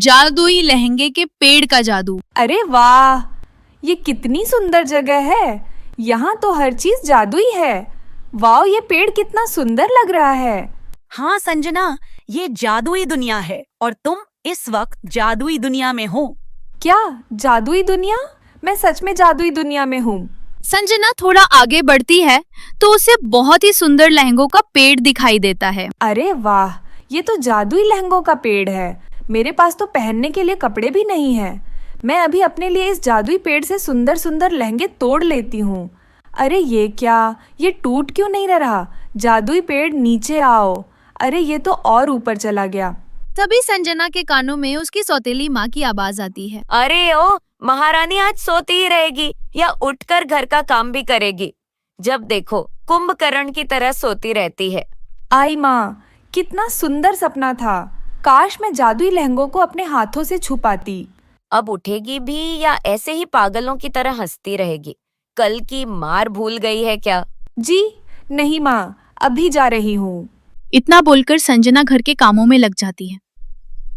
जादुई लहंगे के पेड़ का जादू। अरे वाह, ये कितनी सुंदर जगह है। यहाँ तो हर चीज जादुई है। वाह, ये पेड़ कितना सुंदर लग रहा है। हाँ संजना, ये जादुई दुनिया है और तुम इस वक्त जादुई दुनिया में हो। क्या जादुई दुनिया? मैं सच में जादुई दुनिया में हूँ। संजना थोड़ा आगे बढ़ती है तो उसे बहुत ही सुंदर लहंगों का पेड़ दिखाई देता है। अरे वाह, ये तो जादुई लहंगों का पेड़ है। मेरे पास तो पहनने के लिए कपड़े भी नहीं है। मैं अभी अपने लिए इस जादुई पेड़ से सुंदर सुंदर लहंगे तोड़ लेती हूँ। अरे ये क्या, ये टूट क्यों नहीं रहा? जादुई पेड़ नीचे आओ। अरे ये तो और ऊपर चला गया। तभी संजना के कानों में उसकी सौतेली माँ की आवाज आती है। अरे ओ, महारानी आज सोती ही रहेगी या उठकर घर का काम भी करेगी? जब देखो कुंभकर्ण की तरह सोती रहती है। आई माँ, कितना सुंदर सपना था। काश मैं जादुई लहंगों को अपने हाथों से छुपाती। अब उठेगी भी या ऐसे ही पागलों की तरह हंसती रहेगी? कल की मार भूल गई है क्या? जी नहीं माँ, अभी जा रही हूँ। इतना बोलकर संजना घर के कामों में लग जाती है।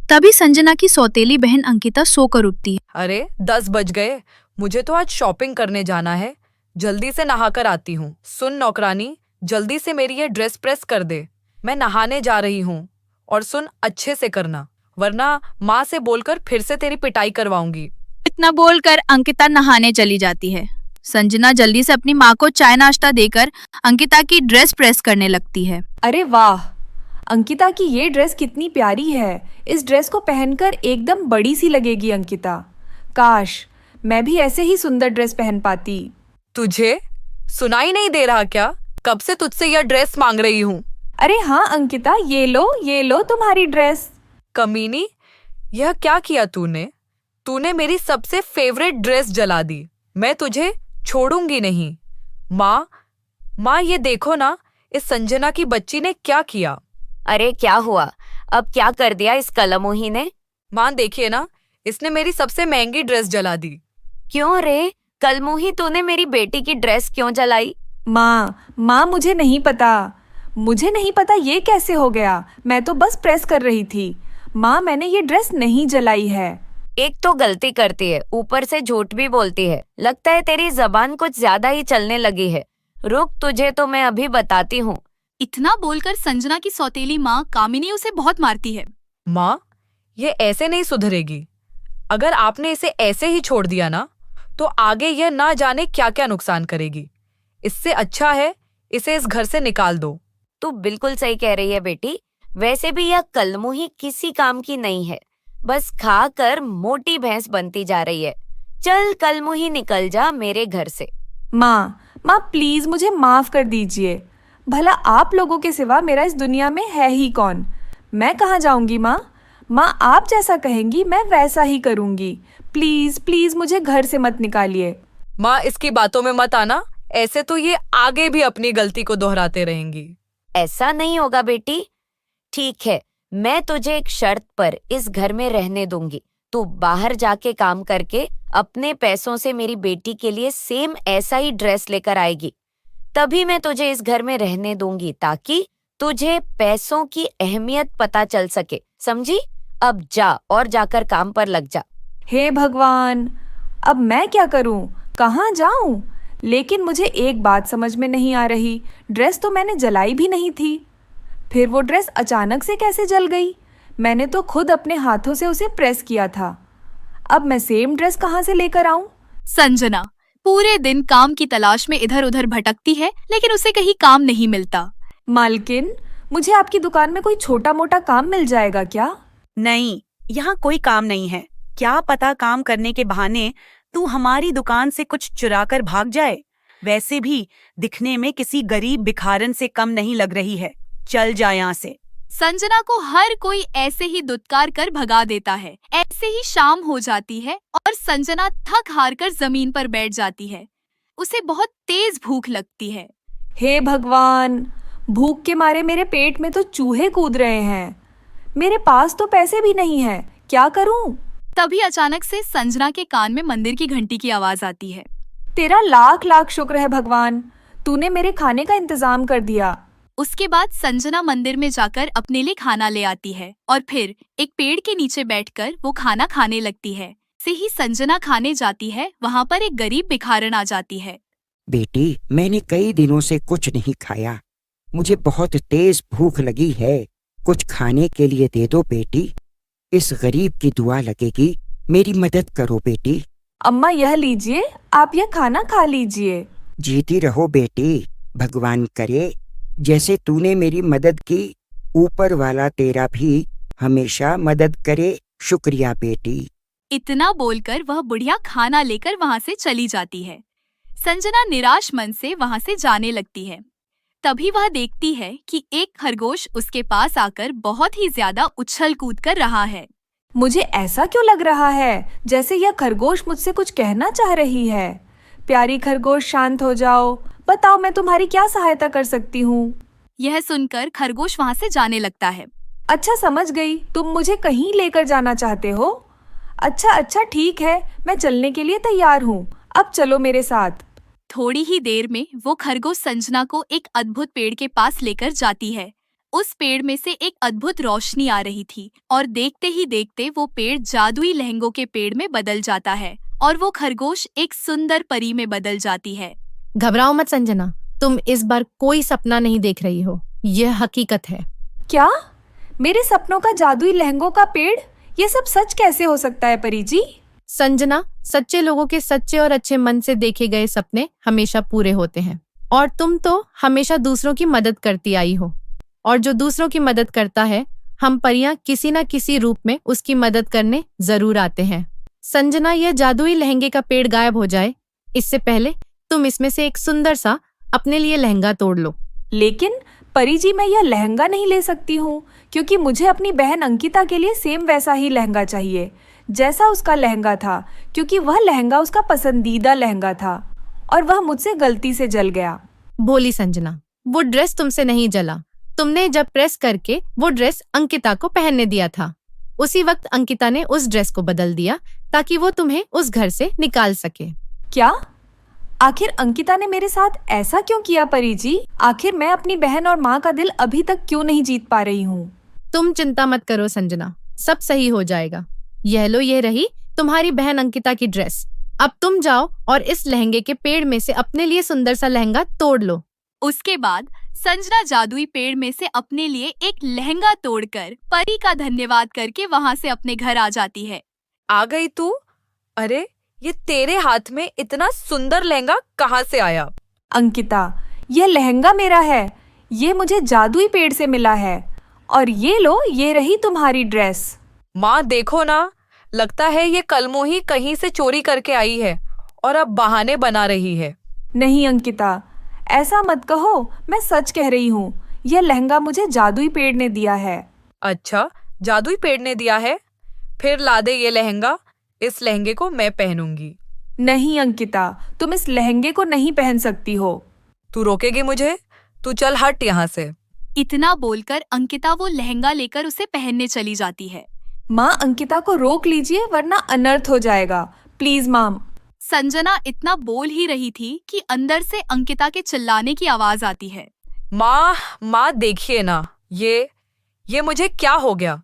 तभी संजना की सौतेली बहन अंकिता सोकर उठती है। अरे 10 बज गए, मुझे तो आज शॉपिंग करने जाना है। जल्दी से नहाकर आती हूँ। सुन नौकरानी, जल्दी से मेरी ये ड्रेस प्रेस कर दे। मैं नहाने जा रही हूँ। और सुन, अच्छे से करना, वरना माँ से बोलकर फिर से तेरी पिटाई करवाऊंगी। इतना बोलकर अंकिता नहाने चली जाती है। संजना जल्दी से अपनी माँ को चाय नाश्ता देकर अंकिता की ड्रेस प्रेस करने लगती है। अरे वाह, अंकिता की ये ड्रेस कितनी प्यारी है। इस ड्रेस को पहनकर एकदम बड़ी सी लगेगी अंकिता। काश मैं भी ऐसे ही सुंदर ड्रेस पहन पाती। तुझे सुनाई नहीं दे रहा क्या? कब से तुझसे यह ड्रेस मांग रही हूँ। अरे हाँ अंकिता, ये लो तुम्हारी ड्रेस। कमीनी, यह क्या किया तूने? तूने मेरी सबसे फेवरेट ड्रेस जला दी। मैं तुझे छोड़ूंगी नहीं। माँ, ये देखो ना, इस संजना की बच्ची ने क्या किया। अरे क्या हुआ? अब क्या कर दिया इस कलमोही ने? माँ देखिए ना, इसने मेरी सबसे महंगी ड्रेस जला दी। क्यों रे, कलमोही तूने मेरी बेटी की ड्रेस क्यों जलाई? माँ मुझे नहीं पता ये कैसे हो गया। मैं तो बस प्रेस कर रही थी। माँ, मैंने ये ड्रेस नहीं जलाई है। एक तो गलती करती है, ऊपर से झूठ भी बोलती है। लगता है तेरी जबान कुछ ज्यादा ही चलने लगी है। रुक, तुझे तो मैं अभी बताती हूँ। इतना बोलकर संजना की सौतेली माँ कामिनी उसे बहुत मारती है। माँ, ये ऐसे नहीं सुधरेगी। अगर आपने इसे ऐसे ही छोड़ दिया ना, तो आगे यह ना जाने क्या क्या नुकसान करेगी। इससे अच्छा है इसे इस घर से निकाल दो। तू बिल्कुल सही कह रही है बेटी। वैसे भी यह कलमुही किसी काम की नहीं है, बस खाकर मोटी भैंस बनती जा रही है। चल कलमुही, निकल जा मेरे घर से। माँ प्लीज मुझे माफ कर दीजिए। भला आप लोगों के सिवा मेरा इस दुनिया में है ही कौन? मैं कहाँ जाऊंगी माँ, आप जैसा कहेंगी मैं वैसा ही करूंगी। प्लीज मुझे घर से मत निकालिए। माँ, इसकी बातों में मत आना। ऐसे तो ये आगे भी अपनी गलती को दोहराते रहेंगी। ऐसा नहीं होगा बेटी। ठीक है, मैं तुझे एक शर्त पर इस घर में रहने दूंगी। तू बाहर जाके काम करके अपने पैसों से मेरी बेटी के लिए सेम ऐसा ही ड्रेस लेकर आएगी। तभी मैं तुझे इस घर में रहने दूंगी, ताकि तुझे पैसों की अहमियत पता चल सके। समझी? अब जा और जाकर काम पर लग जा। हे भगवान, अब मैं क्या करूं? कहाँ जाऊं? लेकिन मुझे एक बात समझ में नहीं आ रही। ड्रेस तो मैंने जलाई भी नहीं थी। फिर वो ड्रेस अचानक से कैसे जल गई? मैंने तो खुद अपने हाथों से उसे प्रेस किया था। अब मैं सेम ड्रेस कहाँ से लेकर आऊं? संजना पूरे दिन काम की तलाश में इधर उधर भटकती है, लेकिन उसे कहीं काम नहीं मिलता। मालकिन, मुझे आपकी दुकान में कोई छोटा मोटा काम मिल जाएगा क्या? नहीं, यहाँ कोई काम नहीं है। क्या पता काम करने के बहाने तू हमारी दुकान से कुछ चुरा कर भाग जाए। वैसे भी दिखने में किसी गरीब भिखारन से कम नहीं लग रही है। चल जा यहाँ से। संजना को हर कोई ऐसे ही दुत्कार कर भगा देता है। ऐसे ही शाम हो जाती है और संजना थक हार कर जमीन पर बैठ जाती है। उसे बहुत तेज भूख लगती है। हे भगवान, भूख के मारे मेरे पेट में तो चूहे कूद रहे हैं। मेरे पास तो पैसे भी नहीं है, क्या करूं? तभी अचानक से संजना के कान में मंदिर की घंटी की आवाज आती है। तेरा लाख लाख शुक्र है भगवान, तूने मेरे खाने का इंतजाम कर दिया। उसके बाद संजना मंदिर में जाकर अपने लिए खाना ले आती है और फिर एक पेड़ के नीचे बैठकर वो खाना खाने लगती है। से ही संजना खाने जाती है, वहाँ पर एक गरीब भिखारन आ जाती है। बेटी, मैंने कई दिनों से कुछ नहीं खाया, मुझे बहुत तेज भूख लगी है, कुछ खाने के लिए दे दो बेटी। इस गरीब की दुआ लगेगी, मेरी मदद करो बेटी। अम्मा यह लीजिए, आप यह खाना खा लीजिए। जीती रहो बेटी, भगवान करे जैसे तूने मेरी मदद की, ऊपर वाला तेरा भी हमेशा मदद करे। शुक्रिया बेटी। इतना बोलकर वह बुढ़िया खाना लेकर वहाँ से चली जाती है। संजना निराश मन से वहाँ से जाने लगती है। तभी वह देखती है कि एक खरगोश उसके पास आकर बहुत ही ज्यादा उछल कूद कर रहा है। मुझे ऐसा क्यों लग रहा है जैसे यह खरगोश मुझसे कुछ कहना चाह रही है। प्यारी खरगोश, शांत हो जाओ, बताओ मैं तुम्हारी क्या सहायता कर सकती हूँ। यह सुनकर खरगोश वहाँ से जाने लगता है। अच्छा, समझ गई, तुम मुझे कहीं लेकर जाना चाहते हो। अच्छा ठीक है, मैं चलने के लिए तैयार हूँ, अब चलो मेरे साथ। थोड़ी ही देर में वो खरगोश संजना को एक अद्भुत पेड़ के पास लेकर जाती है। उस पेड़ में से एक अद्भुत रोशनी आ रही थी और देखते ही देखते वो पेड़ जादुई लहंगों के पेड़ में बदल जाता है और वो खरगोश एक सुंदर परी में बदल जाती है। घबराओ मत संजना, तुम इस बार कोई सपना नहीं देख रही हो, यह हकीकत है। क्या? मेरे सपनों का जादुई लहंगों का पेड़? ये सब सच कैसे हो सकता है परी जी? संजना, सच्चे लोगों के सच्चे और अच्छे मन से देखे गए सपने हमेशा पूरे होते हैं, और तुम तो हमेशा दूसरों की मदद करती आई हो, और जो दूसरों की मदद करता है, हम परियां किसी न किसी रूप में उसकी मदद करने जरूर आते हैं। संजना, यह जादुई लहंगे का पेड़ गायब हो जाए इससे पहले तुम इसमें से एक सुंदर सा अपने लिए लहंगा तोड़ लो। लेकिन परी जी, मैं यह लहंगा नहीं ले सकती हूँ, क्योंकि मुझे अपनी बहन अंकिता के लिए सेम वैसा ही लहंगा चाहिए जैसा उसका लहंगा था, क्योंकि वह लहंगा उसका पसंदीदा लहंगा था और वह मुझसे गलती से जल गया। बोली संजना, वो ड्रेस तुमसे नहीं जला, तुमने जब प्रेस करके वो ड्रेस अंकिता को पहनने दिया था, उसी वक्त अंकिता ने उस ड्रेस को बदल दिया ताकि वो तुम्हें उस घर से निकाल सके। क्या? आखिर अंकिता ने मेरे साथ ऐसा क्यों किया परी जी? आखिर मैं अपनी बहन और माँ का दिल अभी तक क्यों नहीं जीत पा रही हूँ? तुम चिंता मत करो संजना, सब सही हो जाएगा। यह लो, ये रही तुम्हारी बहन अंकिता की ड्रेस। अब तुम जाओ और इस लहंगे के पेड़ में से अपने लिए सुंदर सा लहंगा तोड़ लो। उसके बाद संजना जादुई पेड़ में से अपने लिए एक लहंगा तोड़कर परी का धन्यवाद करके वहाँ से अपने घर आ जाती है। आ गई तू? अरे, ये तेरे हाथ में इतना सुंदर लहंगा कहाँ से आया? अंकिता, यह लहंगा मेरा है, ये मुझे जादुई पेड़ से मिला है, और ये लो, ये रही तुम्हारी ड्रेस। माँ देखो ना, लगता है ये कलमो ही कहीं से चोरी करके आई है और अब बहाने बना रही है। नहीं अंकिता, ऐसा मत कहो, मैं सच कह रही हूँ, यह लहंगा मुझे जादुई पेड़ ने दिया है। अच्छा, जादुई पेड़ ने दिया है? फिर ला दे ये लहंगा, इस लहंगे को मैं पहनूंगी। नहीं अंकिता, तुम इस लहंगे को नहीं पहन सकती हो। तू रोकेगी मुझे? तू चल हट यहाँ से। इतना बोलकर अंकिता वो लहंगा लेकर उसे पहनने चली जाती है। माँ, अंकिता को रोक लीजिए वरना अनर्थ हो जाएगा, प्लीज माम। संजना इतना बोल ही रही थी कि अंदर से अंकिता के चिल्लाने की आवाज आती है। माँ देखिए ना, ये मुझे क्या हो गया?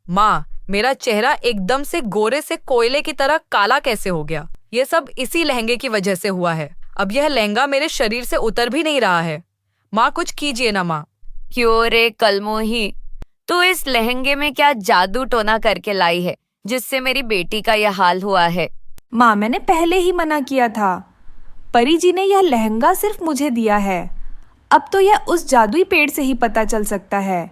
माँ, मेरा चेहरा एकदम से गोरे से कोयले की तरह काला कैसे हो गया? ये सब इसी लहंगे की वजह से हुआ है। अब यह लहंगा मेरे शरीर से उतर भी नहीं रहा है। माँ, कुछ कीजिए ना माँ। क्यों रे कलमोही, तू इस लहंगे में क्या जादू टोना करके लाई है जिससे मेरी बेटी का यह हाल हुआ है? माँ, मैंने पहले ही मना किया था। परी जी ने यह लहंगा सिर्फ मुझे दिया है, अब तो यह उस जादुई पेड़ से ही पता चल सकता है।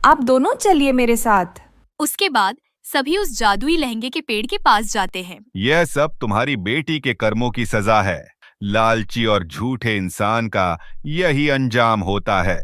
आप दोनों चलिए मेरे साथ। उसके बाद सभी उस जादुई लहंगे के पेड़ के पास जाते हैं। यह सब तुम्हारी बेटी के कर्मों की सजा है। लालची और झूठे इंसान का यही अंजाम होता है।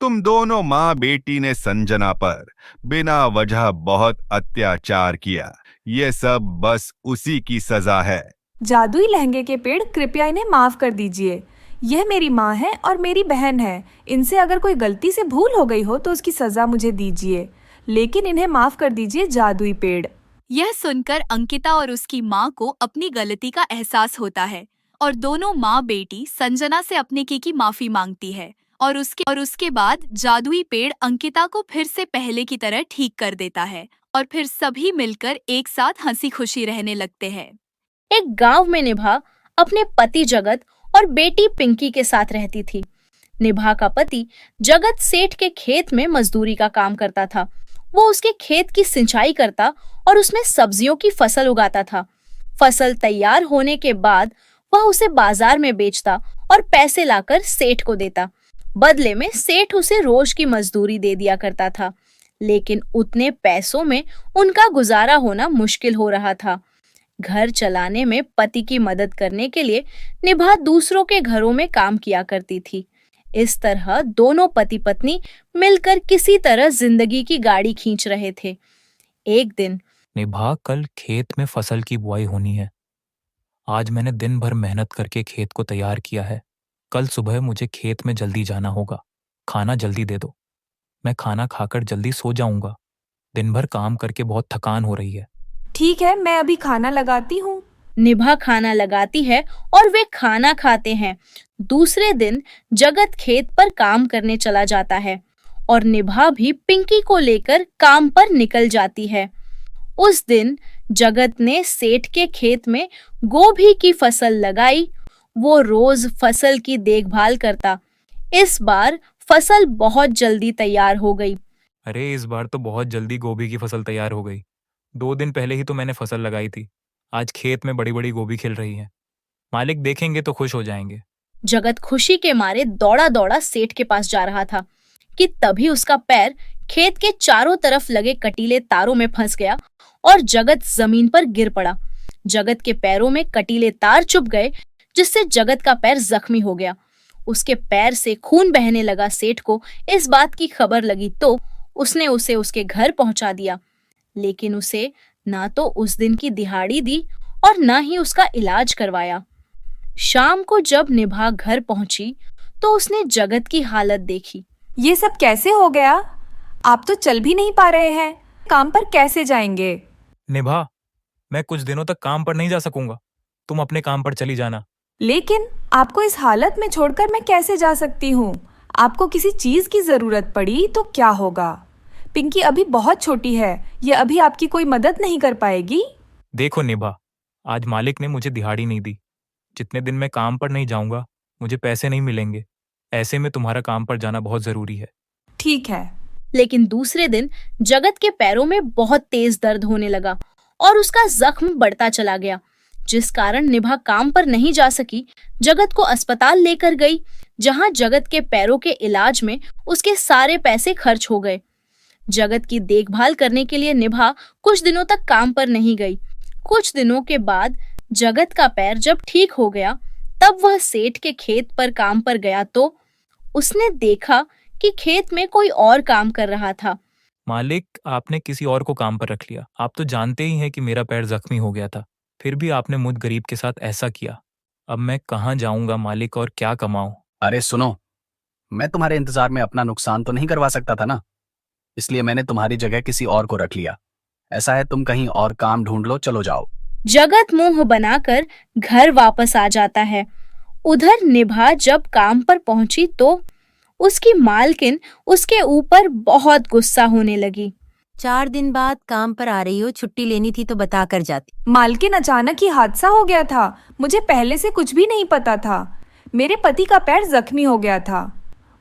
तुम दोनों माँ बेटी ने संजना पर बिना वजह बहुत अत्याचार किया। यह सब बस उसी की सजा है। जादुई लहंगे के पेड़, कृपया इन्हें माफ कर दीजिए। यह मेरी माँ है और मेरी बहन है। इनसे अगर कोई गलती से भूल हो गई हो तो उसकी सजा मुझे दीजिए, लेकिन इन्हें माफ कर दीजिए जादुई पेड़। यह सुनकर अंकिता और उसकी माँ को अपनी गलती का एहसास होता है और दोनों माँ बेटी संजना से अपने की माफी मांगती है और उसके बाद जादुई पेड़ अंकिता को फिर से पहले की तरह ठीक कर देता है और फिर सभी मिलकर एक साथ हंसी खुशी रहने लगते हैं। एक गांव में निभा अपने पति जगत और बेटी पिंकी के साथ रहती थी। निभा का पति जगत सेठ के खेत में मजदूरी का काम करता था। वो उसके खेत की सिंचाई करता और उसमें सब्जियों की फसल उगाता था। फसल तैयार होने के बाद वह उसे बाजार में बेचता और पैसे लाकर सेठ को देता। बदले में सेठ उसे रोज की मजदूरी दे दिया करता था, लेकिन उतने पैसों में उनका गुजारा होना मुश्किल हो रहा था। घर चलाने में पति की मदद करने के लिए निभा दूसरों के घरों में काम किया करती थी। इस तरह दोनों पति पत्नी मिलकर किसी तरह जिंदगी की गाड़ी खींच रहे थे। एक दिन निभा, कल खेत में फसल की बुआई होनी है। आज मैंने दिन भर मेहनत करके खेत को तैयार किया है। कल सुबह मुझे खेत में जल्दी जाना होगा। खाना जल्दी दे दो, मैं खाना खाकर जल्दी सो जाऊंगा। दिन भर काम करके बहुत थकान हो रही है। ठीक है, मैं अभी खाना लगाती हूँ। निभा खाना लगाती है और वे खाना खाते हैं। दूसरे दिन जगत खेत पर काम करने चला जाता है और निभा भी पिंकी को लेकर काम पर निकल जाती है। उस दिन जगत ने सेठ के खेत में गोभी की फसल लगाई। वो रोज फसल की देखभाल करता। इस बार फसल बहुत जल्दी तैयार हो गई। अरे, इस बार तो बहुत जल्दी गोभी की फसल तैयार हो गई। 2 दिन पहले ही तो मैंने फसल लगाई थी। आज खेत में बड़ी बड़ी गोभी खिल रही है। मालिक देखेंगे तो खुश हो जाएंगे। जगत खुशी के मारे दौड़ा दौड़ा सेठ के पास जा रहा था कि तभी उसका पैर खेत के चारों तरफ लगे कटीले तारों में फंस गया और जगत जमीन पर गिर पड़ा। जगत के पैरों में कटीले तार चुभ गए, जिससे जगत का पैर जख्मी हो गया। उसके पैर से खून बहने लगा। सेठ को इस बात की खबर लगी तो उसने उसे उसके घर पहुंचा दिया, लेकिन उसे ना तो उस दिन की दिहाड़ी दी और ना ही उसका इलाज करवाया। शाम को जब निभा घर पहुंची तो उसने जगत की हालत देखी। ये सब कैसे हो गया? आप तो चल भी नहीं पा रहे हैं। काम पर कैसे जाएंगे? निभा, मैं कुछ दिनों तक काम पर नहीं जा सकूंगा। तुम अपने काम पर चली जाना। लेकिन आपको इस हालत में छोड़कर मैं कैसे जा सकती हूँ? आपको किसी चीज की जरूरत पड़ी तो क्या होगा? पिंकी अभी बहुत छोटी है, ये अभी आपकी कोई मदद नहीं कर पाएगी। देखो निभा, आज मालिक ने मुझे दिहाड़ी नहीं दी। जितने दिन मैं काम पर नहीं जाऊंगा मुझे पैसे नहीं मिलेंगे। ऐसे में तुम्हारा काम पर जाना बहुत जरूरी है। ठीक है। लेकिन दूसरे दिन जगत के पैरों में बहुत तेज दर्द होने लगा और उसका जख्म बढ़ता चला गया, जिस कारण निभा काम पर नहीं जा सकी। जगत को अस्पताल लेकर गई, जहां जगत के पैरों के इलाज में उसके सारे पैसे खर्च हो गए। जगत की देखभाल करने के लिए निभा कुछ दिनों तक काम पर नहीं गई। कुछ दिनों के बाद जगत का पैर जब ठीक हो गया, तब वह सेठ के खेत पर काम पर गया तो उसने देखा कि खेत में कोई और काम कर रहा था। मालिक, आपने किसी और को काम पर रख लिया। आप तो जानते ही हैं कि मेरा पैर जख्मी हो गया था, फिर भी आपने मुझ गरीब के साथ ऐसा किया। अब मैं कहाँ जाऊंगा मालिक, और क्या कमाऊं? अरे सुनो, मैं तुम्हारे इंतजार में अपना नुकसान तो नहीं करवा सकता था ना, इसलिए मैंने तुम्हारी जगह किसी और को रख लिया। ऐसा है, तुम कहीं और काम ढूंढ लो, चलो जाओ। जगत मुंह बनाकर घर वापस आ जाता है। उधर निभा जब काम पर पहुंची तो उसकी मालकिन उसके ऊपर बहुत गुस्सा होने लगी। 4 दिन बाद काम पर आ रही हो, छुट्टी लेनी थी तो बता कर जाती। मालकिन, अचानक ही हादसा हो गया था। मुझे पहले से कुछ भी नहीं पता था। मेरे पति का पैर जख्मी हो गया था।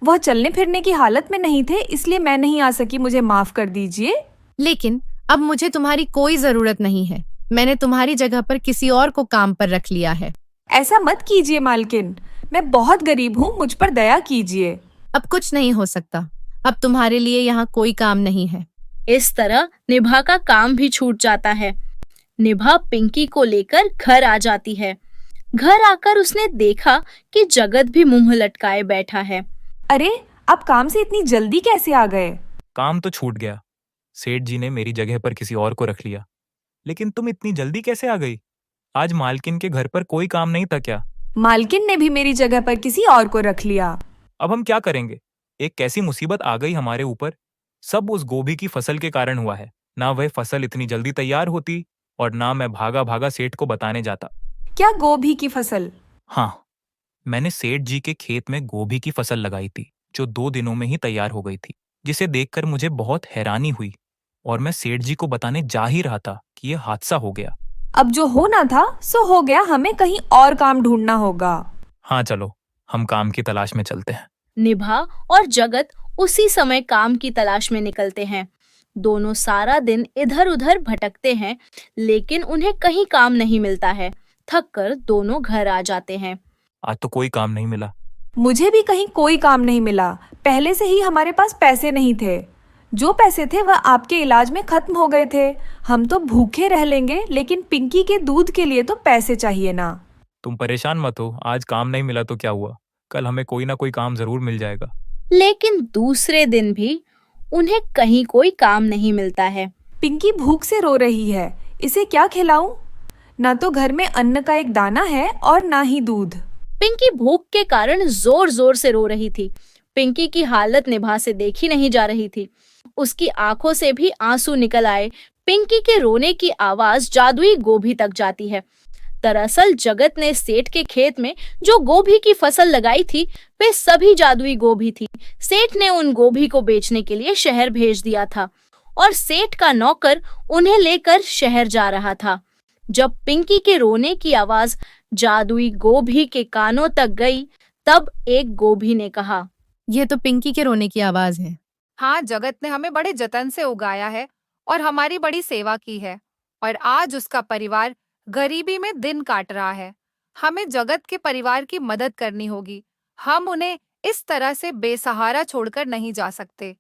वह चलने फिरने की हालत में नहीं थे, इसलिए मैं नहीं आ सकी। मुझे माफ कर दीजिए। लेकिन अब मुझे तुम्हारी कोई जरूरत नहीं है। मैंने तुम्हारी जगह पर किसी और को काम पर रख लिया है। ऐसा मत कीजिए मालकिन, मैं बहुत गरीब हूँ, मुझ पर दया कीजिए। अब कुछ नहीं हो सकता। अब तुम्हारे लिए यहाँ कोई काम नहीं है। इस तरह निभा का काम भी छूट जाता है। निभा पिंकी को लेकर घर आ जाती है। घर आकर उसने देखा कि जगत भी मुंह लटकाए बैठा है। अरे, आप काम से इतनी जल्दी कैसे आ गए? काम तो छूट गया। सेठ जी ने मेरी जगह पर किसी और को रख लिया। लेकिन तुम इतनी जल्दी कैसे आ गई? आज मालकिन के घर पर कोई काम नहीं था क्या? मालकिन ने भी मेरी जगह पर किसी और को रख लिया। अब हम क्या करेंगे? एक कैसी मुसीबत आ गई हमारे ऊपर। सब उस गोभी की फसल के कारण हुआ है। ना वह फसल इतनी जल्दी तैयार होती और ना मैं भागा भागा सेठ को बताने जाता। क्या गोभी की फसल? हाँ, मैंने सेठ जी के खेत में गोभी की फसल लगाई थी। जो 2 दिनों में ही तैयार हो गई थी, जिसे देखकर मुझे बहुत हैरानी हुई और मैं सेठ जी को बताने जा ही रहा था कि यह हादसा हो गया। अब जो होना था सो हो गया, हमें कहीं और काम ढूंढना होगा। हाँ चलो, हम काम की तलाश में चलते हैं। निभा और जगत उसी समय काम की तलाश में निकलते हैं। दोनों सारा दिन इधर उधर भटकते हैं, लेकिन उन्हें कहीं काम नहीं मिलता है। थक कर दोनों घर आ जाते हैं। आज तो कोई काम नहीं मिला। मुझे भी कहीं कोई काम नहीं मिला। पहले से ही हमारे पास पैसे नहीं थे। जो पैसे थे वह आपके इलाज में खत्म हो गए थे। हम तो भूखे रह लेंगे, लेकिन पिंकी के दूध के लिए तो पैसे चाहिए ना। तुम परेशान मत हो, आज काम नहीं मिला तो क्या हुआ, कल हमें कोई ना कोई काम जरूर मिल जाएगा। लेकिन दूसरे दिन भी उन्हें कहीं कोई काम नहीं मिलता है। पिंकी भूख से रो रही है, इसे क्या खिलाऊं? ना तो घर में अन्न का एक दाना है और ना ही दूध। पिंकी भूख के कारण जोर जोर से रो रही थी। पिंकी की हालत निभा से देखी नहीं जा रही थी। उसकी आंखों से भी आंसू निकल आए। पिंकी के रोने की आवाज जादुई गोभी तक जाती है। दरअसल जगत ने सेठ के खेत में जो गोभी की फसल लगाई थी वे सभी जादुई गोभी थी। सेठ ने उन गोभी को बेचने के लिए शहर भेज दिया था और सेठ का नौकर उन्हें लेकर शहर जा रहा था। जब पिंकी के रोने की आवाज जादुई गोभी के कानों तक गई, तब एक गोभी ने कहा, ये तो पिंकी के रोने की आवाज है। हाँ, जगत ने हमें बड़े जतन से उगाया है और हमारी बड़ी सेवा की है, और आज उसका परिवार गरीबी में दिन काट रहा है। हमें जगत के परिवार की मदद करनी होगी। हम उन्हें इस तरह से बेसहारा छोड़कर नहीं जा सकते।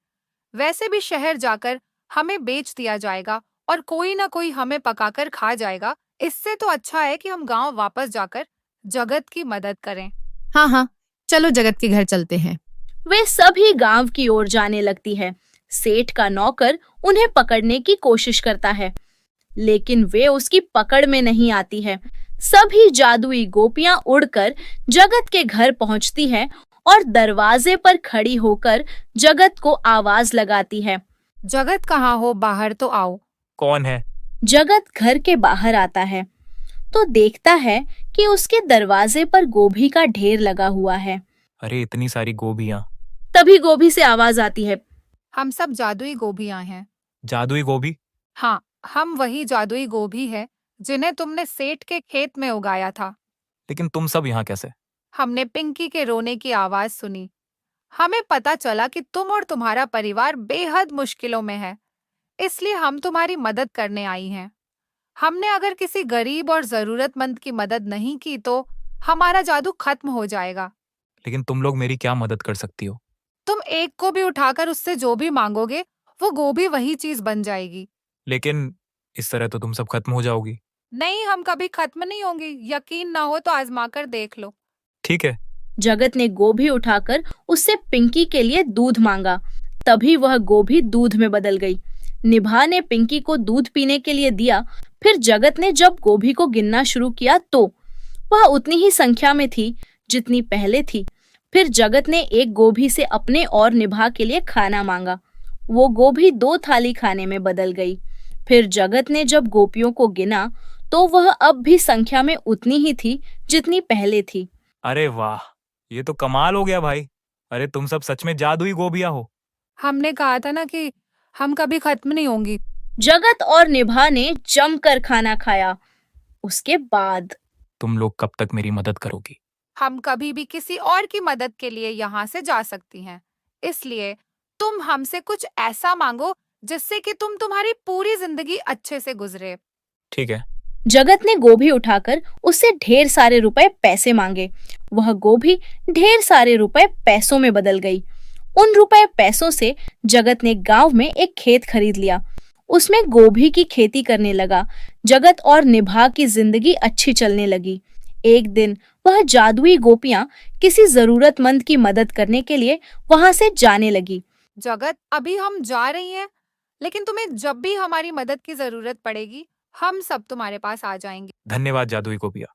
वैसे भी शहर जाकर हमें बेच दिया जाएगा और कोई ना कोई हमें पकाकर खा जाएगा। इससे तो अच्छा है कि हम गांव वापस जाकर जगत की मदद करें। हाँ हाँ, चलो जगत के घर चलते हैं। वे सभी गांव की ओर जाने लगती है। सेठ का नौकर उन्हें पकड़ने की कोशिश करता है, लेकिन वे उसकी पकड़ में नहीं आती है। सभी जादुई गोपियां उड़कर जगत के घर पहुंचती हैं और दरवाजे पर खड़ी होकर जगत को आवाज लगाती है। जगत कहाँ हो, बाहर तो आओ। कौन है? जगत घर के बाहर आता है तो देखता है कि उसके दरवाजे पर गोभी का ढेर लगा हुआ है। अरे इतनी सारी गोभियां। तभी गोभी से आवाज आती है, हम सब जादुई गोभियां हैं। जादुई गोभी? हाँ, हम वही जादुई गोभी है जिन्हें तुमने सेठ के खेत में उगाया था। लेकिन तुम सब यहाँ कैसे? हमने पिंकी के रोने की आवाज सुनी। हमें पता चला कि तुम और तुम्हारा परिवार बेहद मुश्किलों में है, इसलिए हम तुम्हारी मदद करने आई हैं। हमने अगर किसी गरीब और जरूरतमंद की मदद नहीं की तो हमारा जादू खत्म हो जाएगा। लेकिन तुम लोग मेरी क्या मदद कर सकती हो? तुम एक को भी उठाकर उससे जो भी मांगोगे वो गोभी वही चीज बन जाएगी। लेकिन इस तरह तो तुम सब खत्म हो जाओगी। नहीं, हम कभी खत्म नहीं होंगे। यकीन ना हो तो आजमा कर देख लो। ठीक है। जगत ने गोभी उठाकर उससे पिंकी के लिए दूध मांगा। तभी वह गोभी दूध में बदल गई। निभा ने पिंकी को दूध पीने के लिए दिया। फिर जगत ने जब गोभी को गिनना शुरू किया तो वह उतनी ही संख्या में थी जितनी पहले थी। फिर जगत ने एक गोभी से अपने और निभा के लिए खाना मांगा। वो गोभी 2 थाली खाने में बदल गई। फिर जगत ने जब गोपियों को गिना तो वह अब भी संख्या में उतनी ही थी जितनी पहले थी। अरे वाह, ये तो कमाल हो गया भाई। अरे तुम सब सच में जादुई गोभियां हो। हमने कहा था ना कि हम कभी खत्म नहीं होंगी। जगत और निभा ने जमकर खाना खाया। उसके बाद तुम लोग कब तक मेरी मदद करोगी? हम कभी भी किसी और की मदद के लिए यहाँ से जा सकती हैं। इसलिए तुम हमसे कुछ ऐसा मांगो जिससे कि तुम्हारी पूरी जिंदगी अच्छे से गुजरे। ठीक है। जगत ने गोभी उठाकर उससे ढेर सारे रुपए पैसे मांगे। वह गोभी ढेर सारे रुपए पैसों में बदल गई। उन रुपए पैसों से जगत ने गांव में एक खेत खरीद लिया। उसमें गोभी की खेती करने लगा। जगत और निभा की जिंदगी अच्छी चलने लगी। एक दिन वह जादुई गोपियां किसी जरूरतमंद की मदद करने के लिए वहां से जाने लगी। जगत, अभी हम जा रही हैं, लेकिन तुम्हें जब भी हमारी मदद की जरूरत पड़ेगी हम सब तुम्हारे पास आ जाएंगे। धन्यवाद जादुई गोपिया।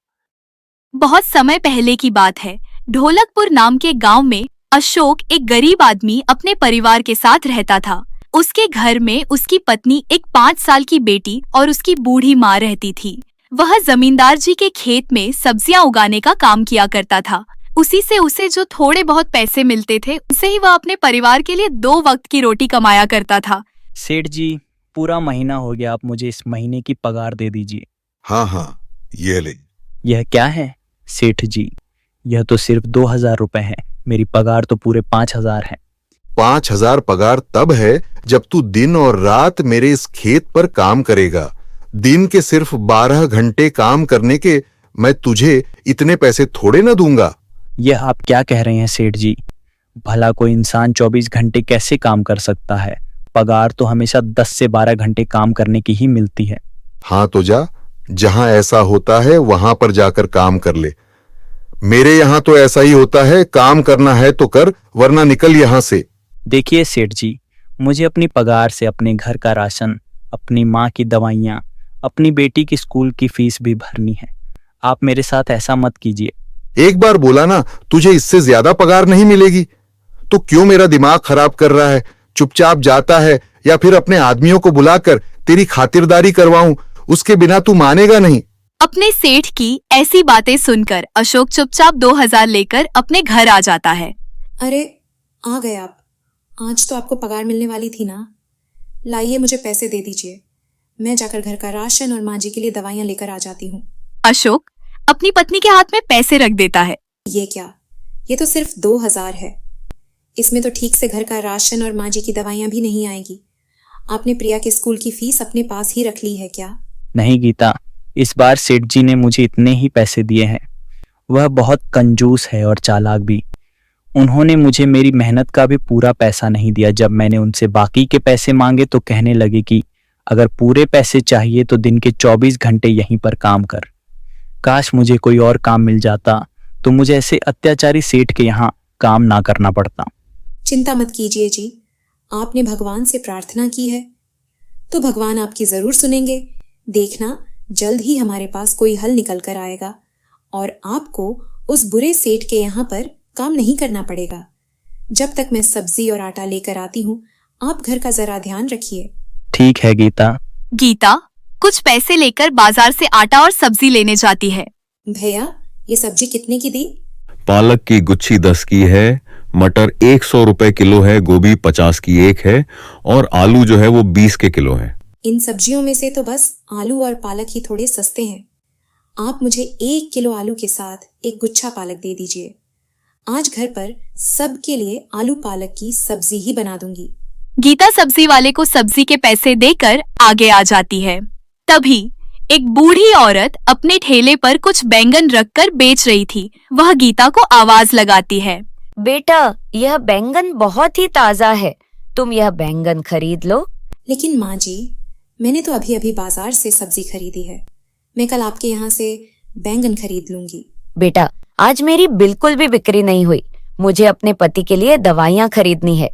बहुत समय पहले की बात है। ढोलकपुर नाम के गांव में अशोक एक गरीब आदमी अपने परिवार के साथ रहता था। उसके घर में उसकी पत्नी, एक 5 साल की बेटी और उसकी बूढ़ी माँ रहती थी। वह जमींदार जी के खेत में सब्जियां उगाने का काम किया करता था। उसी से उसे जो थोड़े बहुत पैसे मिलते थे उससे ही वह अपने परिवार के लिए 2 वक्त की रोटी कमाया करता था। सेठ जी, पूरा महीना हो गया, आप मुझे इस महीने की पगार दे दीजिए। हाँ हाँ, ये ले। यह क्या है सेठ जी? यह तो सिर्फ 2000 रुपए है, मेरी पगार तो पूरे 5000 है। 5000 पगार तब है जब तू दिन और रात मेरे इस खेत पर काम करेगा। दिन के सिर्फ 12 घंटे काम करने के मैं तुझे इतने पैसे थोड़े ना दूंगा। यह आप क्या कह रहे हैं सेठ जी? भला कोई इंसान 24 घंटे कैसे काम कर सकता है? पगार तो हमेशा 10 से 12 घंटे काम करने की ही मिलती है। हाँ तो जा, जहां ऐसा होता है वहां पर जाकर काम कर ले। मेरे यहां तो ऐसा ही होता है, काम करना है तो कर, वरना निकल यहां से। देखिए सेठ जी, मुझे अपनी पगार से अपने घर का राशन, अपनी माँ की दवाइयाँ, अपनी बेटी की स्कूल की फीस भी भरनी है। आप मेरे साथ ऐसा मत कीजिए। एक बार बोला ना तुझे इससे ज्यादा पगार नहीं मिलेगी, तो क्यों मेरा दिमाग खराब कर रहा है? चुपचाप जाता है या फिर अपने आदमियों को बुलाकर तेरी खातिरदारी करवाऊं, उसके बिना तू मानेगा नहीं। अपने सेठ की ऐसी बातें सुनकर अशोक चुपचाप 2000 लेकर अपने घर आ जाता है। अरे आ गए आप। आज तो आपको पगार मिलने वाली थी ना। लाइए, मुझे पैसे दे दीजिए, मैं जाकर घर का राशन और माँ जी के लिए दवाइयाँ लेकर आ जाती हूँ। अशोक अपनी पत्नी के हाथ में पैसे रख देता है। ये क्या, ये तो सिर्फ 2000 है। इसमें तो ठीक से घर का राशन और माँ जी की दवाइयाँ भी नहीं आएगी। आपने प्रिया के स्कूल की फीस अपने पास ही रख ली है क्या? नहीं गीता, इस बार सेठ जी ने मुझे इतने ही पैसे दिए हैं। वह बहुत कंजूस है और चालाक भी। उन्होंने मुझे मेरी मेहनत का भी पूरा पैसा नहीं दिया। जब मैंने उनसे बाकी के पैसे मांगे तो कहने लगे कि अगर पूरे पैसे चाहिए तो दिन के 24 घंटे यहीं पर काम कर। काश मुझे कोई और काम मिल जाता तो मुझे ऐसे अत्याचारी सेठ के यहाँ काम ना करना पड़ता। चिंता मत कीजिए जी, आपने भगवान से प्रार्थना की है तो भगवान आपकी जरूर सुनेंगे। देखना, जल्द ही हमारे पास कोई हल निकल कर आएगा और आपको उस बुरे सेठ के यहाँ पर काम नहीं करना पड़ेगा। जब तक मैं सब्जी और आटा लेकर आती हूँ, आप घर का जरा ध्यान रखिए। ठीक है गीता। गीता कुछ पैसे लेकर बाजार से आटा और सब्जी लेने जाती है। भैया, ये सब्जी कितने की दी? पालक की गुच्छी 10 की है, मटर 100 रुपए किलो है, गोभी 50 की एक है और आलू जो है वो 20 के किलो है। इन सब्जियों में से तो बस आलू और पालक ही थोड़े सस्ते हैं। आप मुझे 1 किलो आलू के साथ एक गुच्छा पालक दे दीजिए। आज घर पर सबके लिए आलू पालक की सब्जी ही बना दूंगी। गीता सब्जी वाले को सब्जी के पैसे देकर आगे आ जाती है। तभी एक बूढ़ी औरत अपने ठेले पर कुछ बैंगन रखकर बेच रही थी। वह गीता को आवाज लगाती है। बेटा, यह बैंगन बहुत ही ताजा है, तुम यह बैंगन खरीद लो। लेकिन माँ जी, मैंने तो अभी अभी बाजार से सब्जी खरीदी है। मैं कल आपके यहाँ से बैंगन खरीद लूंगी। बेटा, आज मेरी बिल्कुल भी बिक्री नहीं हुई। मुझे अपने पति के लिए दवाइयाँ खरीदनी है।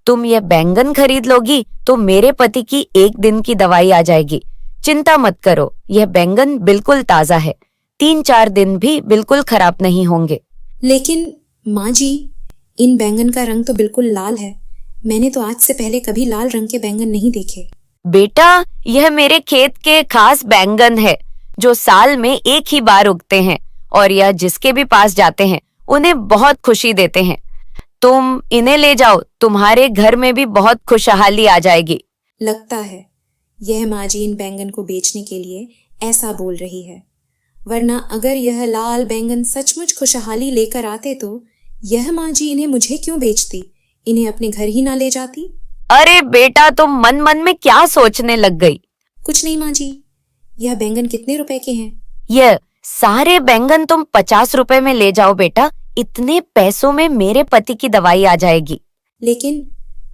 तुम यह बैंगन खरीद लोगी तो मेरे पति की 1 दिन की दवाई आ जाएगी। चिंता मत करो, यह बैंगन बिल्कुल ताजा है, 3-4 दिन भी बिल्कुल खराब नहीं होंगे। लेकिन माँ जी, इन बैंगन का रंग तो बिल्कुल लाल है। मैंने तो आज से पहले कभी लाल रंग के बैंगन नहीं देखे। बेटा, यह मेरे खेत के खास बैंगन है जो साल में 1 ही बार उगते हैं और यह जिसके भी पास जाते हैं उन्हें बहुत खुशी देते हैं। तुम इन्हें ले जाओ, तुम्हारे घर में भी बहुत खुशहाली आ जाएगी। लगता है यह माँ जी इन बैंगन को बेचने के लिए ऐसा बोल रही है, वरना अगर यह लाल बैंगन सचमुच खुशहाली लेकर आते तो यह माँ जी इन्हें मुझे क्यों बेचती? इन्हें अपने घर ही ना ले जाती। अरे बेटा, तुम मन मन में क्या सोचने लग गई? कुछ नहीं माँ जी। यह बैंगन कितने रुपए के हैं? यह सारे बैंगन तुम 50 रुपए में ले जाओ बेटा। इतने पैसों में मेरे पति की दवाई आ जाएगी। लेकिन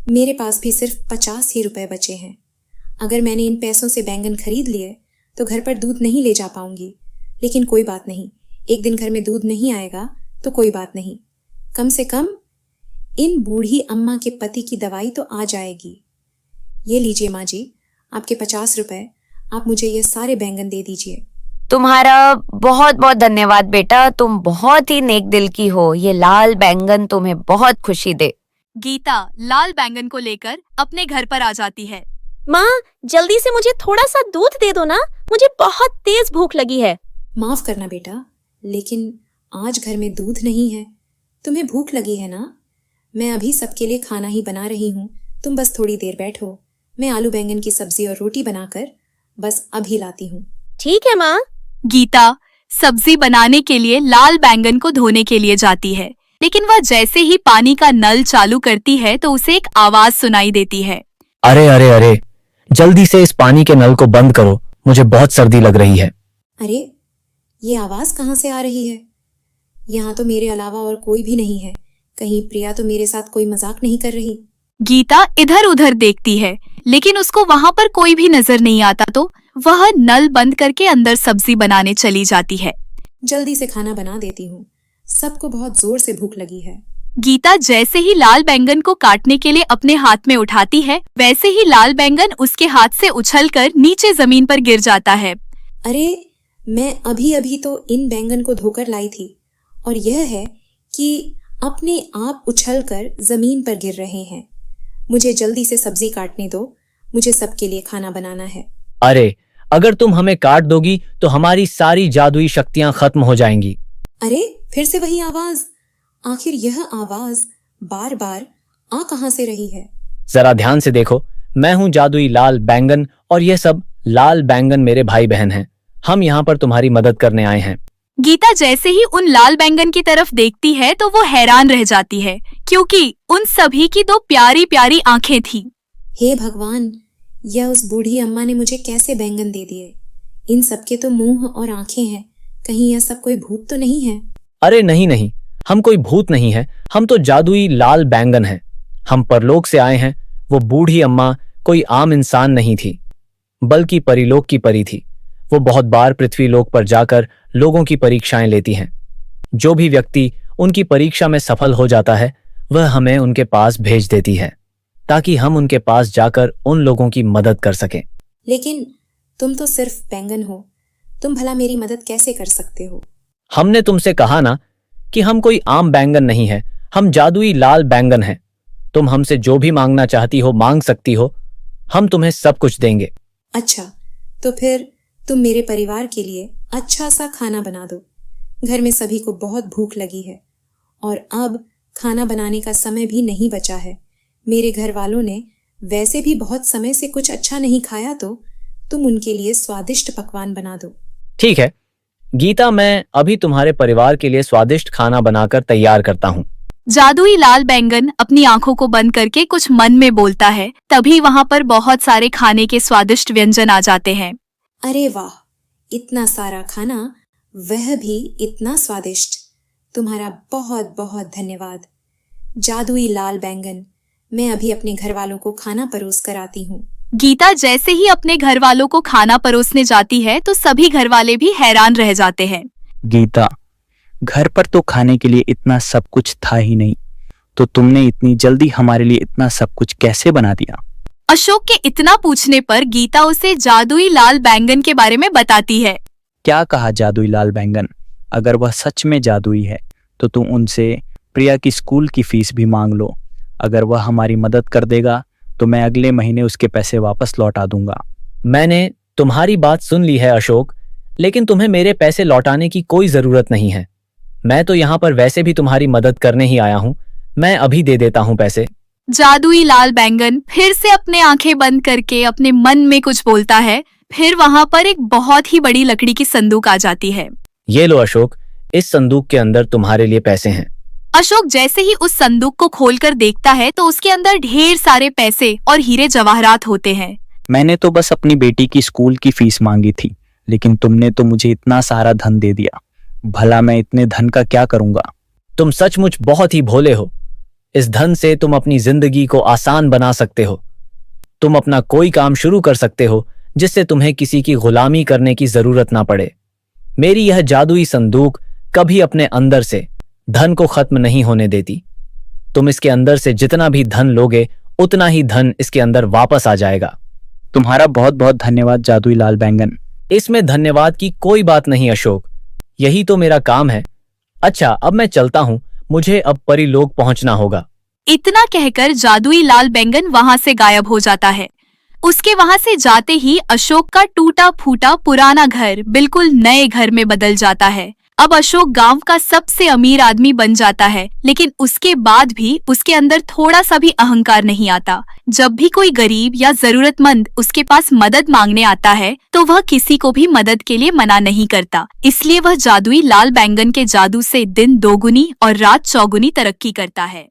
मेरे पास भी सिर्फ 50 ही रुपए बचे हैं। अगर मैंने इन पैसों से बैंगन खरीद लिए तो घर पर दूध नहीं ले जा पाऊंगी। लेकिन कोई बात नहीं, एक दिन घर में दूध नहीं आएगा तो कोई बात नहीं, कम से कम इन बूढ़ी अम्मा के पति की दवाई तो आ जाएगी। ये लीजिए माँ जी, आपके 50 रुपए। आप मुझे ये सारे बैंगन दे दीजिए। तुम्हारा बहुत बहुत धन्यवाद बेटा, तुम बहुत ही नेक दिल की हो। ये लाल बैंगन तुम्हें बहुत खुशी दे। गीता लाल बैंगन को लेकर अपने घर पर आ जाती है। माँ, जल्दी से मुझे थोड़ा सा दूध दे दो ना, मुझे बहुत तेज भूख लगी है। माफ करना बेटा, लेकिन आज घर में दूध नहीं है। तुम्हें भूख लगी है ना? मैं अभी सबके लिए खाना ही बना रही हूँ, तुम बस थोड़ी देर बैठो। मैं आलू बैंगन की सब्जी और रोटी बनाकर बस अभी लाती हूँ। ठीक है माँ। गीता सब्जी बनाने के लिए लाल बैंगन को धोने के लिए जाती है, लेकिन वह जैसे ही पानी का नल चालू करती है तो उसे एक आवाज सुनाई देती है। अरे अरे अरे, जल्दी से इस पानी के नल को बंद करो, मुझे बहुत सर्दी लग रही है। अरे ये आवाज कहाँ से आ रही है? यहाँ तो मेरे अलावा और कोई भी नहीं है। कहीं प्रिया तो मेरे साथ कोई मजाक नहीं कर रही? गीता इधर उधर देखती है, लेकिन उसको वहाँ पर कोई भी नजर नहीं आता तो वह नल बंद करके अंदर सब्जी बनाने चली जाती है। जल्दी से खाना बना देती हूँ, सबको बहुत जोर से भूख लगी है। गीता जैसे ही लाल बैंगन को काटने के लिए अपने हाथ में उठाती है, वैसे ही लाल बैंगन उसके हाथ से उछलकर नीचे जमीन पर गिर जाता है। अरे मैं अभी अभी तो इन बैंगन को धोकर लाई थी और यह है कि अपने आप उछलकर जमीन पर गिर रहे हैं। मुझे जल्दी से सब्जी काटने दो, मुझे सबके लिए खाना बनाना है। अरे अगर तुम हमें काट दोगी तो हमारी सारी जादुई शक्तियां खत्म हो जाएंगी। अरे फिर से वही आवाज। आखिर यह आवाज बार बार आ कहां से रही है? जरा ध्यान से देखो, मैं हूँ जादुई लाल बैंगन और ये सब लाल बैंगन मेरे भाई बहन हैं। हम यहाँ पर तुम्हारी मदद करने आए हैं। गीता जैसे ही उन लाल बैंगन की तरफ देखती है तो वो हैरान रह जाती है, क्योंकि उन सभी की दो प्यारी प्यारी आंखें थी। हे भगवान, यह उस बूढ़ी अम्मा ने मुझे कैसे बैंगन दे दिए? इन सबके तो मुंह और आंखें हैं, कहीं यह सब कोई भूत तो नहीं है? अरे नहीं नहीं, हम कोई भूत नहीं है, हम तो जादुई लाल बैंगन हैं। हम परलोक से आए हैं। वो बूढ़ी अम्मा कोई आम इंसान नहीं थी, बल्कि परिलोक की परी थी। वो बहुत बार पृथ्वी लोक पर जाकर लोगों की परीक्षाएं लेती हैं। जो भी व्यक्ति उनकी परीक्षा में सफल हो जाता है, वह हमें उनके पास भेज देती है, ताकि हम उनके पास जाकर उन लोगों की मदद कर सकें। लेकिन तुम तो सिर्फ बैंगन हो, तुम भला मेरी मदद कैसे कर सकते हो? हमने तुमसे कहा ना कि हम कोई आम बैंगन नहीं है, हम जादुई लाल बैंगन हैं। तुम हमसे जो भी मांगना चाहती हो मांग सकती हो, हम तुम्हें सब कुछ देंगे। अच्छा, तो फिर तुम मेरे परिवार के लिए अच्छा सा खाना बना दो। घर में सभी को बहुत भूख लगी है और अब खाना बनाने का समय भी नहीं बचा है। मेरे घर वालों ने वैसे भी बहुत समय से कुछ अच्छा नहीं खाया, तो तुम उनके लिए स्वादिष्ट पकवान बना दो। ठीक है गीता, मैं अभी तुम्हारे परिवार के लिए स्वादिष्ट खाना बनाकर तैयार करता हूँ। जादुई लाल बैंगन अपनी आंखों को बंद करके कुछ मन में बोलता है। तभी वहाँ पर बहुत सारे खाने के स्वादिष्ट व्यंजन आ जाते हैं। अरे वाह, इतना सारा खाना, वह भी इतना स्वादिष्ट। तुम्हारा बहुत बहुत धन्यवाद जादुई लाल बैंगन। मैं अभी अपने घर वालों को खाना परोस कर आती हूँ। गीता जैसे ही अपने घर वालों को खाना परोसने जाती है तो सभी घर वाले भी हैरान रह जाते हैं। गीता, घर पर तो खाने के लिए इतना सब कुछ था ही नहीं, तो तुमने इतनी जल्दी हमारे लिए इतना सब कुछ कैसे बना दिया? अशोक के इतना पूछने पर गीता उसे जादुई लाल बैंगन के बारे में बताती है। क्या कहा जादुई लाल बैंगन? अगर वह सच में जादुई है तो तुम उनसे प्रिया की स्कूल की फीस भी मांग लो। अगर वह हमारी मदद कर देगा तो मैं अगले महीने उसके पैसे वापस लौटा दूंगा। मैंने तुम्हारी बात सुन ली है अशोक, लेकिन तुम्हें मेरे पैसे लौटाने की कोई जरूरत नहीं है। मैं तो यहाँ पर वैसे भी तुम्हारी मदद करने ही आया हूँ। मैं अभी दे देता हूँ पैसे। जादुई लाल बैंगन फिर से अपने आंखें बंद करके अपने मन में कुछ बोलता है। फिर वहाँ पर एक बहुत ही बड़ी लकड़ी की संदूक आ जाती है। ये लो अशोक, इस संदूक के अंदर तुम्हारे लिए पैसे हैं। अशोक जैसे ही उस संदूक को खोलकर देखता है तो उसके अंदर ढेर सारे पैसे और हीरे जवाहरात होते हैं। मैंने तो बस अपनी बेटी की स्कूल की फीस मांगी थी, लेकिन तुमने तो मुझे इतना सारा धन दे दिया। भला मैं इतने धन का क्या करूंगा? तुम सचमुच बहुत ही भोले हो। इस धन से तुम अपनी जिंदगी को आसान बना सकते हो। तुम अपना कोई काम शुरू कर सकते हो जिससे तुम्हें किसी की गुलामी करने की जरूरत ना पड़े। मेरी यह जादुई संदूक कभी अपने अंदर से धन को खत्म नहीं होने देती। तुम इसके अंदर से जितना भी धन लोगे उतना ही धन इसके अंदर वापस आ जाएगा। तुम्हारा बहुत बहुत धन्यवाद जादुई लाल बैंगन। इसमें धन्यवाद की कोई बात नहीं अशोक, यही तो मेरा काम है। अच्छा, अब मैं चलता हूँ, मुझे अब परिलोक पहुंचना होगा। इतना कहकर जादुई लाल बैंगन वहाँ से गायब हो जाता है। उसके वहाँ से जाते ही अशोक का टूटा फूटा पुराना घर बिल्कुल नए घर में बदल जाता है। अब अशोक गांव का सबसे अमीर आदमी बन जाता है, लेकिन उसके बाद भी उसके अंदर थोड़ा सा भी अहंकार नहीं आता। जब भी कोई गरीब या जरूरतमंद उसके पास मदद मांगने आता है तो वह किसी को भी मदद के लिए मना नहीं करता। इसलिए वह जादुई लाल बैंगन के जादू से दिन दोगुनी और रात चौगुनी तरक्की करता है।